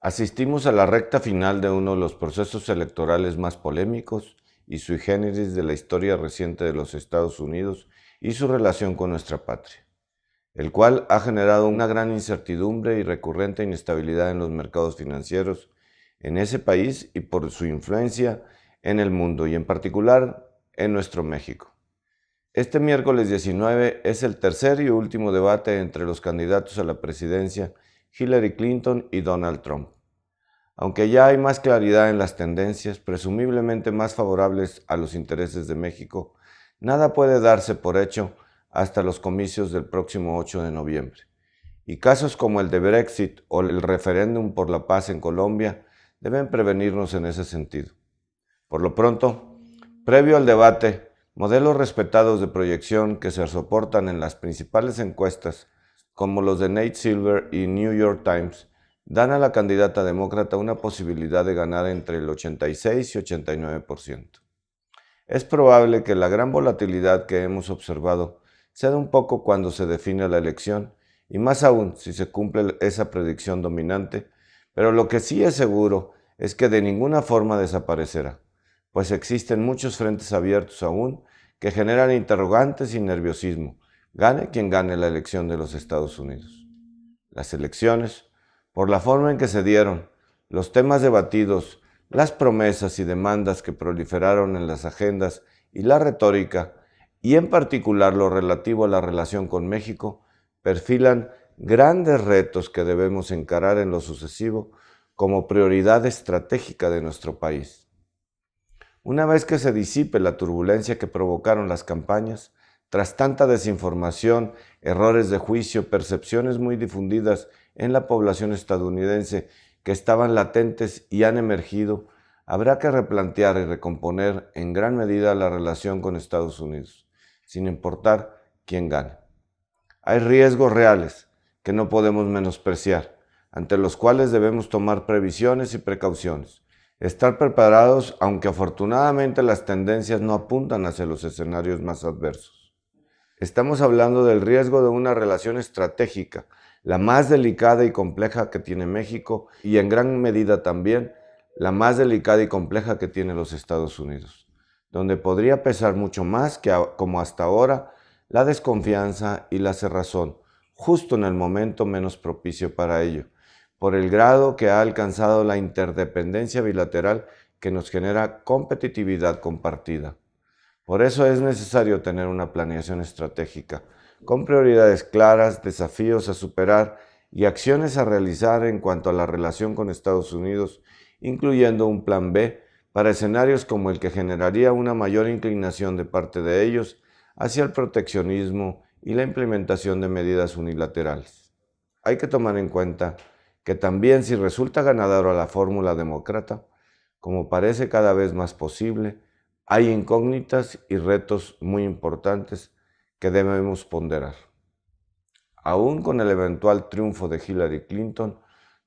Asistimos a la recta final de uno de los procesos electorales más polémicos y sui generis de la historia reciente de los Estados Unidos y su relación con nuestra patria, el cual ha generado una gran incertidumbre y recurrente inestabilidad en los mercados financieros en ese país y por su influencia en el mundo y en particular en nuestro México. Este miércoles 19 es el tercer y último debate entre los candidatos a la presidencia Hillary Clinton y Donald Trump. Aunque ya hay más claridad en las tendencias, presumiblemente más favorables a los intereses de México, nada puede darse por hecho hasta los comicios del próximo 8 de noviembre. Y casos como el de Brexit o el referéndum por la paz en Colombia deben prevenirnos en ese sentido. Por lo pronto, previo al debate, modelos respetados de proyección que se soportan en las principales encuestas, como los de Nate Silver y New York Times, dan a la candidata demócrata una posibilidad de ganar entre el 86 y 89%. Es probable que la gran volatilidad que hemos observado se dé un poco cuando se define la elección, y más aún si se cumple esa predicción dominante, pero lo que sí es seguro es que de ninguna forma desaparecerá, pues existen muchos frentes abiertos aún que generan interrogantes y nerviosismo, gane quien gane la elección de los Estados Unidos. Las elecciones, por la forma en que se dieron, los temas debatidos, las promesas y demandas que proliferaron en las agendas y la retórica, y en particular lo relativo a la relación con México, perfilan grandes retos que debemos encarar en lo sucesivo como prioridad estratégica de nuestro país. Una vez que se disipe la turbulencia que provocaron las campañas, tras tanta desinformación, errores de juicio, percepciones muy difundidas en la población estadounidense que estaban latentes y han emergido, habrá que replantear y recomponer en gran medida la relación con Estados Unidos, sin importar quién gane. Hay riesgos reales que no podemos menospreciar, ante los cuales debemos tomar previsiones y precauciones. Estar preparados, aunque afortunadamente las tendencias no apuntan hacia los escenarios más adversos. Estamos hablando del riesgo de una relación estratégica, la más delicada y compleja que tiene México y en gran medida también la más delicada y compleja que tiene los Estados Unidos, donde podría pesar mucho más que como hasta ahora la desconfianza y la cerrazón, justo en el momento menos propicio para ello, por el grado que ha alcanzado la interdependencia bilateral que nos genera competitividad compartida. Por eso es necesario tener una planeación estratégica, con prioridades claras, desafíos a superar y acciones a realizar en cuanto a la relación con Estados Unidos, incluyendo un plan B para escenarios como el que generaría una mayor inclinación de parte de ellos hacia el proteccionismo y la implementación de medidas unilaterales. Hay que tomar en cuenta que también si resulta ganadora la fórmula demócrata, como parece cada vez más posible, hay incógnitas y retos muy importantes que debemos ponderar. Aún con el eventual triunfo de Hillary Clinton,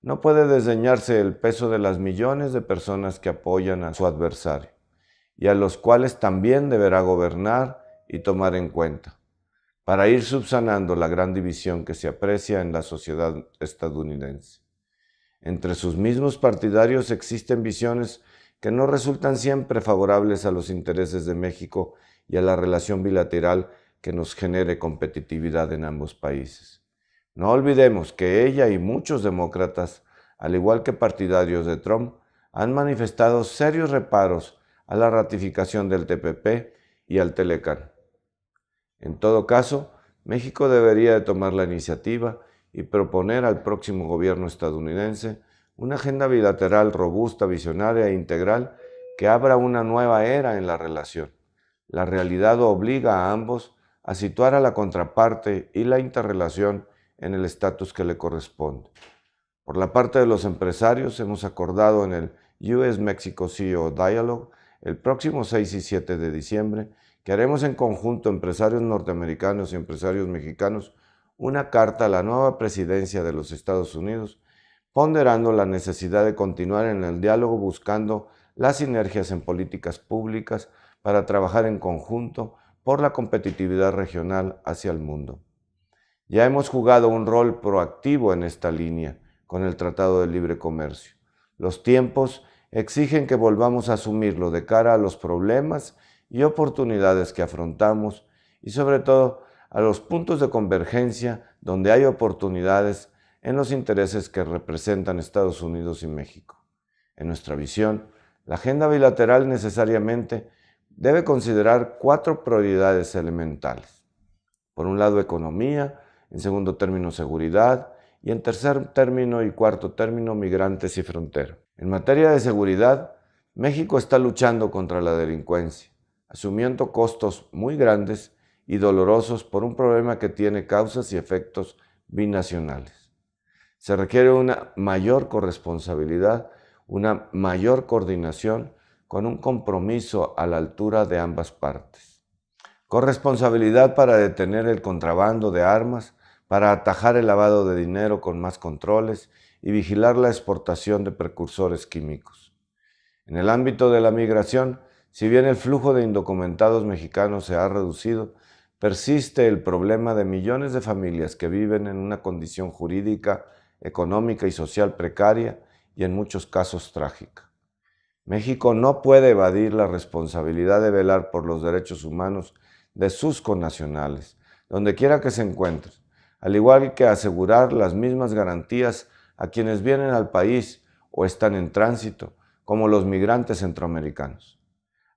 no puede desdeñarse el peso de las millones de personas que apoyan a su adversario y a los cuales también deberá gobernar y tomar en cuenta, para ir subsanando la gran división que se aprecia en la sociedad estadounidense. Entre sus mismos partidarios existen visiones que no resultan siempre favorables a los intereses de México y a la relación bilateral que nos genere competitividad en ambos países. No olvidemos que ella y muchos demócratas, al igual que partidarios de Trump, han manifestado serios reparos a la ratificación del TPP y al Telecán. En todo caso, México debería de tomar la iniciativa y proponer al próximo gobierno estadounidense una agenda bilateral robusta, visionaria e integral que abra una nueva era en la relación. La realidad obliga a ambos a situar a la contraparte y la interrelación en el estatus que le corresponde. Por la parte de los empresarios, hemos acordado en el US-Mexico CEO Dialogue el próximo 6 y 7 de diciembre que haremos en conjunto empresarios norteamericanos y empresarios mexicanos una carta a la nueva presidencia de los Estados Unidos ponderando la necesidad de continuar en el diálogo buscando las sinergias en políticas públicas para trabajar en conjunto por la competitividad regional hacia el mundo. Ya hemos jugado un rol proactivo en esta línea con el Tratado de Libre Comercio. Los tiempos exigen que volvamos a asumirlo de cara a los problemas y oportunidades que afrontamos y sobre todo a los puntos de convergencia donde hay oportunidades en los intereses que representan Estados Unidos y México. En nuestra visión, la agenda bilateral necesariamente debe considerar 4 prioridades elementales. Por un lado, economía, en segundo término, seguridad, y en tercer término y cuarto término, migrantes y frontera. En materia de seguridad, México está luchando contra la delincuencia, asumiendo costos muy grandes y dolorosos por un problema que tiene causas y efectos binacionales. Se requiere una mayor corresponsabilidad, una mayor coordinación con un compromiso a la altura de ambas partes. Corresponsabilidad para detener el contrabando de armas, para atajar el lavado de dinero con más controles y vigilar la exportación de precursores químicos. En el ámbito de la migración, si bien el flujo de indocumentados mexicanos se ha reducido, persiste el problema de millones de familias que viven en una condición jurídica, económica y social precaria y en muchos casos trágica. México no puede evadir la responsabilidad de velar por los derechos humanos de sus connacionales, donde quiera que se encuentren, al igual que asegurar las mismas garantías a quienes vienen al país o están en tránsito, como los migrantes centroamericanos.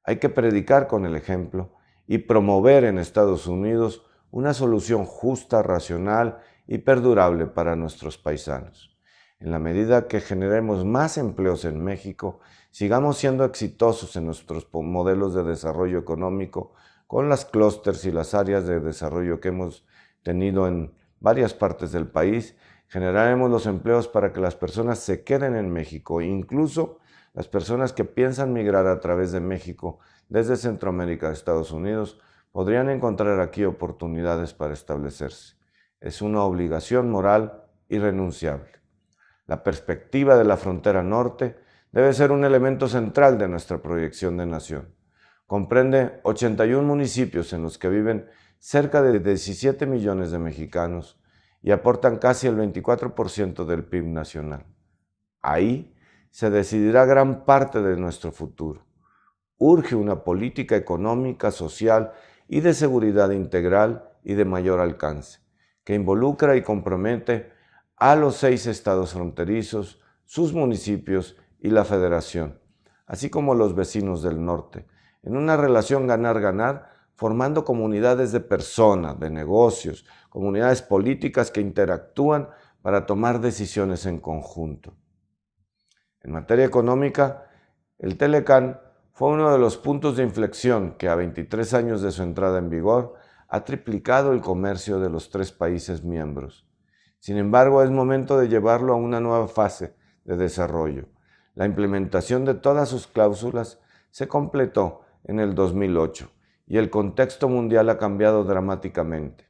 Hay que predicar con el ejemplo y promover en Estados Unidos una solución justa, racional y perdurable para nuestros paisanos. En la medida que generemos más empleos en México, sigamos siendo exitosos en nuestros modelos de desarrollo económico con las clústeres y las áreas de desarrollo que hemos tenido en varias partes del país, generaremos los empleos para que las personas se queden en México, incluso las personas que piensan migrar a través de México desde Centroamérica a Estados Unidos podrían encontrar aquí oportunidades para establecerse. Es una obligación moral irrenunciable. La perspectiva de la frontera norte debe ser un elemento central de nuestra proyección de nación. Comprende 81 municipios en los que viven cerca de 17 millones de mexicanos y aportan casi el 24% del PIB nacional. Ahí se decidirá gran parte de nuestro futuro. Urge una política económica, social y de seguridad integral y de mayor alcance, que involucra y compromete a los 6 estados fronterizos, sus municipios y la federación, así como los vecinos del norte, en una relación ganar-ganar, formando comunidades de personas, de negocios, comunidades políticas que interactúan para tomar decisiones en conjunto. En materia económica, el Telecán fue uno de los puntos de inflexión que a 23 años de su entrada en vigor ha triplicado el comercio de los 3 países miembros. Sin embargo, es momento de llevarlo a una nueva fase de desarrollo. La implementación de todas sus cláusulas se completó en el 2008 y el contexto mundial ha cambiado dramáticamente.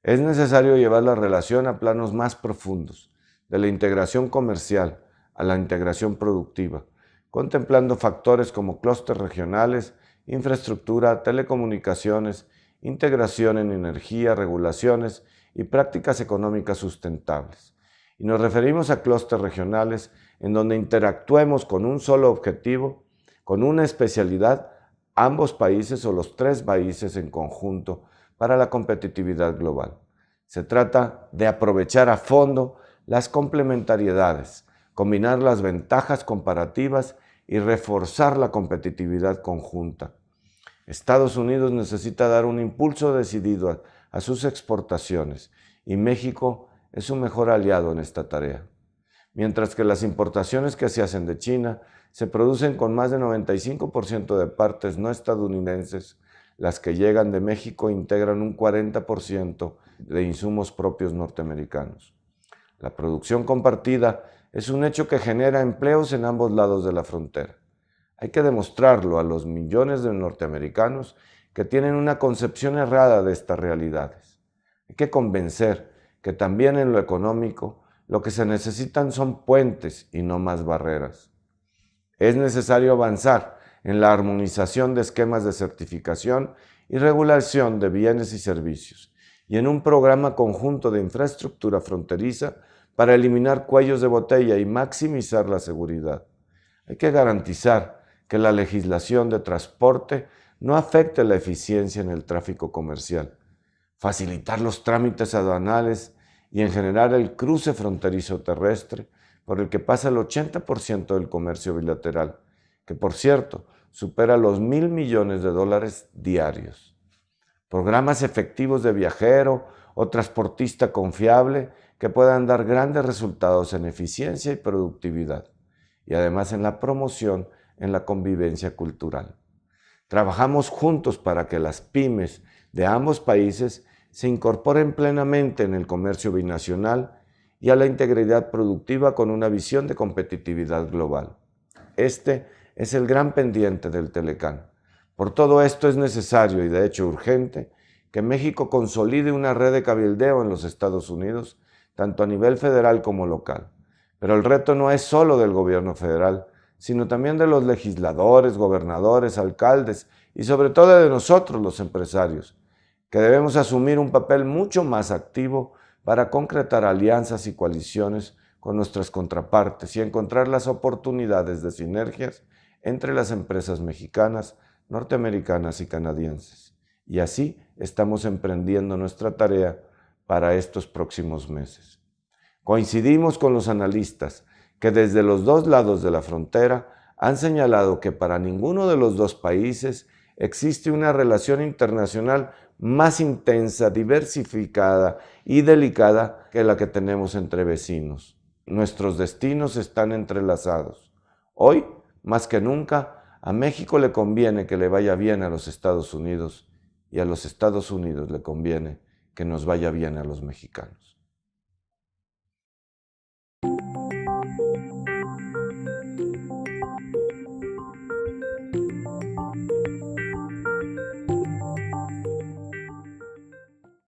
Es necesario llevar la relación a planos más profundos, de la integración comercial a la integración productiva, contemplando factores como clústeres regionales, infraestructura, telecomunicaciones, integración en energía, regulaciones y prácticas económicas sustentables. Y nos referimos a clústeres regionales en donde interactuemos con un solo objetivo, con una especialidad, ambos países o los 3 países en conjunto para la competitividad global. Se trata de aprovechar a fondo las complementariedades, combinar las ventajas comparativas y reforzar la competitividad conjunta. Estados Unidos necesita dar un impulso decidido a sus exportaciones y México es su mejor aliado en esta tarea. Mientras que las importaciones que se hacen de China se producen con más de 95% de partes no estadounidenses, las que llegan de México integran un 40% de insumos propios norteamericanos. La producción compartida es un hecho que genera empleos en ambos lados de la frontera. Hay que demostrarlo a los millones de norteamericanos que tienen una concepción errada de estas realidades. Hay que convencer que también en lo económico, lo que se necesitan son puentes y no más barreras. Es necesario avanzar en la armonización de esquemas de certificación y regulación de bienes y servicios, y en un programa conjunto de infraestructura fronteriza para eliminar cuellos de botella y maximizar la seguridad. Hay que garantizar que la legislación de transporte no afecte la eficiencia en el tráfico comercial, facilitar los trámites aduanales y en general el cruce fronterizo terrestre por el que pasa el 80% del comercio bilateral, que por cierto supera los $1,000 millones diarios. Programas efectivos de viajero o transportista confiable que puedan dar grandes resultados en eficiencia y productividad, y además en la promoción en la convivencia cultural. Trabajamos juntos para que las pymes de ambos países se incorporen plenamente en el comercio binacional y a la integridad productiva con una visión de competitividad global. Este es el gran pendiente del Telecán. Por todo esto es necesario y de hecho urgente que México consolide una red de cabildeo en los Estados Unidos, tanto a nivel federal como local. Pero el reto no es solo del gobierno federal, sino también de los legisladores, gobernadores, alcaldes y sobre todo de nosotros los empresarios, que debemos asumir un papel mucho más activo para concretar alianzas y coaliciones con nuestras contrapartes y encontrar las oportunidades de sinergias entre las empresas mexicanas, norteamericanas y canadienses. Y así estamos emprendiendo nuestra tarea para estos próximos meses. Coincidimos con los analistas que desde los dos lados de la frontera han señalado que para ninguno de los dos países existe una relación internacional más intensa, diversificada y delicada que la que tenemos entre vecinos. Nuestros destinos están entrelazados. Hoy, más que nunca, a México le conviene que le vaya bien a los Estados Unidos y a los Estados Unidos le conviene que nos vaya bien a los mexicanos.